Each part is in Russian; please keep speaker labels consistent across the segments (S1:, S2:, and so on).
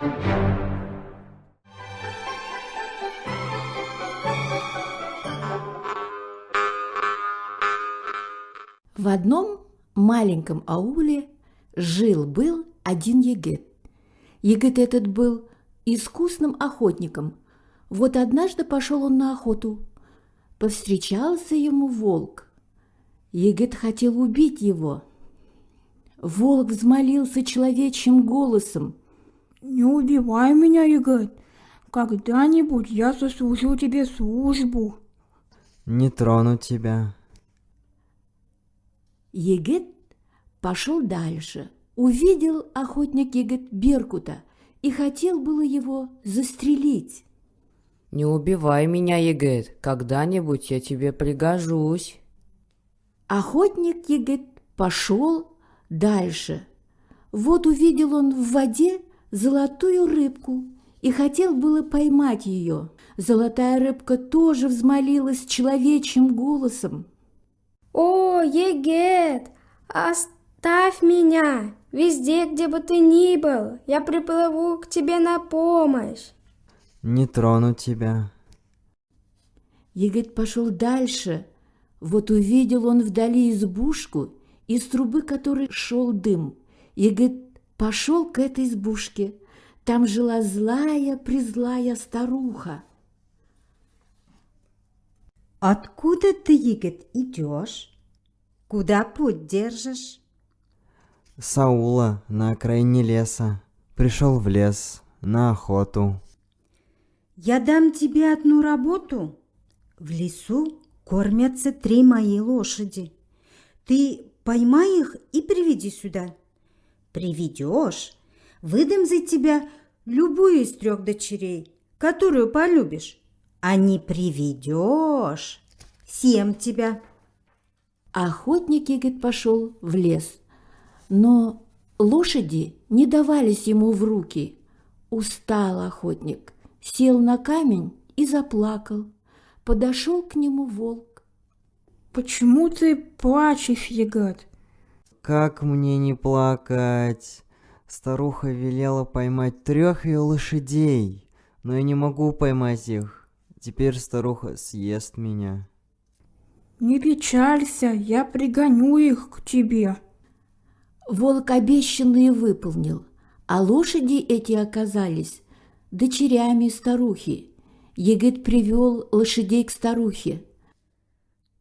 S1: В одном маленьком ауле жил-был один егет. Егет этот был искусным охотником. Вот однажды пошел он на охоту. Повстречался ему волк. Егет хотел убить его. Волк взмолился человечьим голосом:
S2: «Не убивай меня, егет. Когда-нибудь я сослужу тебе службу».
S3: «Не трону тебя».
S1: Егет пошел дальше. Увидел охотник егет беркута и хотел было его застрелить.
S4: «Не убивай меня, егет, когда-нибудь я тебе пригожусь».
S1: Охотник егет пошел дальше. Вот увидел он в воде золотую рыбку и хотел было поймать ее. Золотая рыбка тоже взмолилась человечьим голосом:
S5: «О, егет, оставь меня! Везде, где бы ты ни был, я приплыву к тебе на помощь!»
S3: «Не трону тебя».
S1: Егет пошел дальше. Вот увидел он вдали избушку, из трубы которой шел дым. Егет пошел к этой избушке. Там жила злая-презлая старуха.
S6: «Откуда ты, егет, идешь? Куда путь держишь?»
S3: С аула на окраине леса. Пришел в лес на охоту.
S6: «Я дам тебе одну работу. В лесу кормятся 3 мои лошади. Ты поймай их и приведи сюда. Приведешь, выдам за тебя любую из 3 дочерей, которую полюбишь. А не приведешь, съем тебя».
S1: Охотник егет пошел в лес, но лошади не давались ему в руки. Устал охотник, сел на камень и заплакал. Подошел к нему волк.
S2: «Почему ты плачешь, егет?»
S3: Как мне не плакать? Старуха велела поймать 3 ее лошадей, но я не могу поймать их. Теперь старуха съест меня.
S2: «Не печалься, я пригоню их к тебе».
S1: Волк обещанное выполнил, а лошади эти оказались дочерями старухи. Егет привел лошадей к старухе.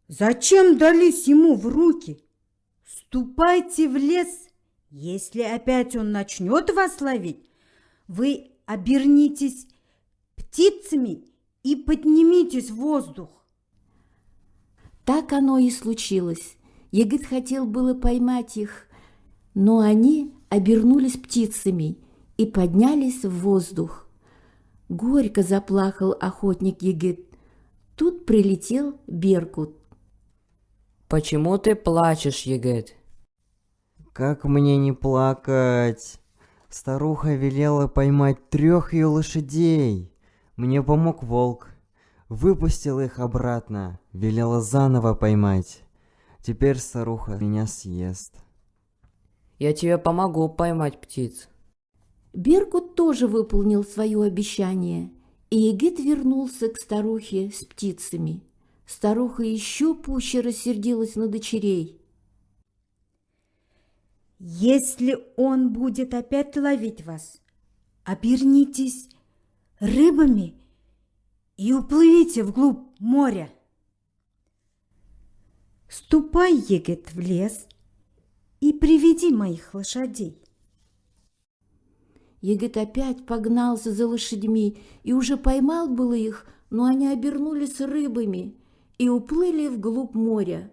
S6: «Зачем дались ему в руки? Ступайте в лес. Если опять он начнет вас ловить, вы обернитесь птицами и поднимитесь в воздух».
S1: Так оно и случилось. Егет хотел было поймать их, но они обернулись птицами и поднялись в воздух. Горько заплакал охотник егет. Тут прилетел беркут.
S4: «Почему ты плачешь, егет?»
S3: Как мне не плакать? Старуха велела поймать 3 ее лошадей. Мне помог волк. Выпустил их обратно, велела заново поймать. Теперь старуха меня съест.
S4: «Я тебе помогу поймать птиц».
S1: Беркут тоже выполнил свое обещание, и егет вернулся к старухе с птицами. Старуха еще пуще рассердилась на дочерей.
S6: «Если он будет опять ловить вас, обернитесь рыбами и уплывите вглубь моря. Ступай, егет, в лес и приведи моих лошадей».
S1: Егет опять погнался за лошадьми и уже поймал было их, но они обернулись рыбами и уплыли вглубь моря.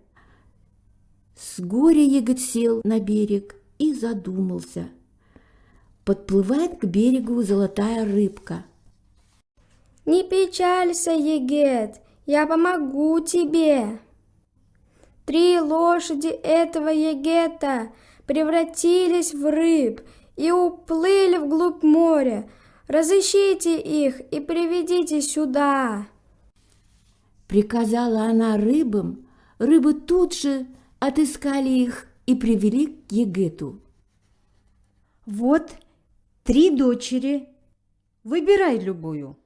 S1: С горя егет сел на берег и задумался. Подплывает к берегу золотая рыбка.
S5: «Не печалься, егет, я помогу тебе. 3 лошади этого егета превратились в рыб и уплыли вглубь моря. Разыщите их и приведите сюда».
S1: Приказала она рыбам, рыбы тут же отыскали их и привели к егету.
S6: «Вот 3 дочери Выбирай любую.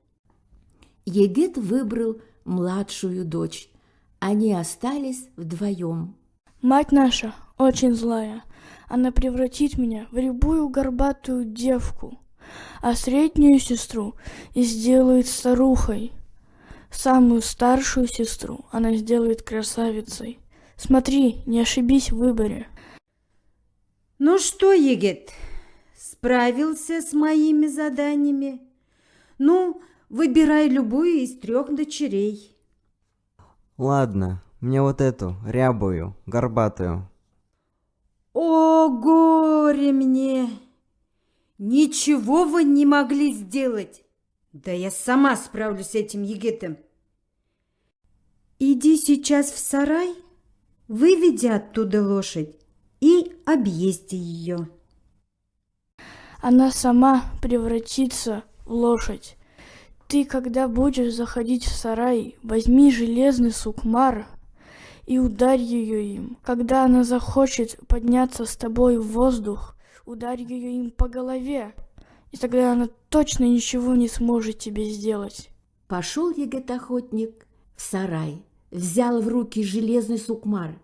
S1: Егет выбрал младшую дочь. Они остались вдвоем.
S2: Мать наша очень злая. Она превратит меня в рябую горбатую девку, а среднюю сестру и сделает старухой. Самую старшую сестру она сделает красавицей. Смотри, не ошибись в выборе.
S6: Ну что, Егет, справился с моими заданиями? Ну, выбирай любую из 3 дочерей.
S3: Ладно, мне вот эту, рябую, горбатую.
S6: О, горе мне! Ничего вы не могли сделать. Да я сама справлюсь с этим Егетом. Иди сейчас в сарай, выведи оттуда лошадь и объезди ее.
S2: Она сама превратится в лошадь. Ты, когда будешь заходить в сарай, возьми железный сукмар и ударь ее им. Когда она захочет подняться с тобой в воздух, ударь ее им по голове, и тогда она точно ничего не сможет тебе сделать.
S1: Пошел егет-охотник в сарай, взял в руки железный сукмар.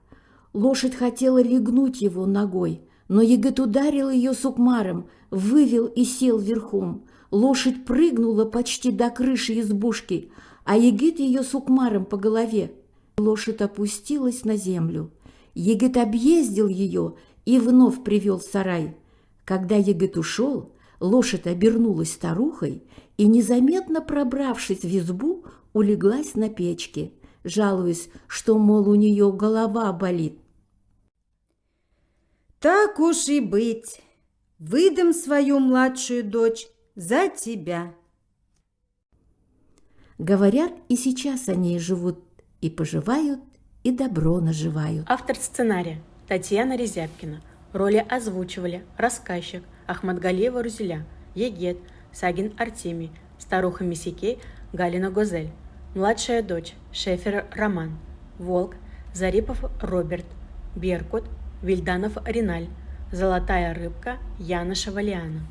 S1: Лошадь хотела легнуть его ногой, но егет ударил ее сукмаром, вывел и сел верхом. Лошадь прыгнула почти до крыши избушки, а егет ее сукмаром по голове. Лошадь опустилась на землю. Егет объездил ее и вновь привел в сарай. Когда егет ушел, лошадь обернулась старухой и, незаметно пробравшись в избу, улеглась на печке, жалуясь, что, мол, у нее голова болит.
S6: Так уж и быть, выдам свою младшую дочь за тебя.
S1: Говорят, и сейчас они живут и поживают, и добро наживают.
S7: Автор сценария Татьяна Резябкина. Роли озвучивали рассказчик Ахмадгалиева Рузеля, Егет Сагин Артемий, старуха Мисикей Галина Гозель, младшая дочь Шефер Роман, Волк Зарипов Роберт, Беркут Вильданов Риналь, Золотая рыбка Яна Шавалиана.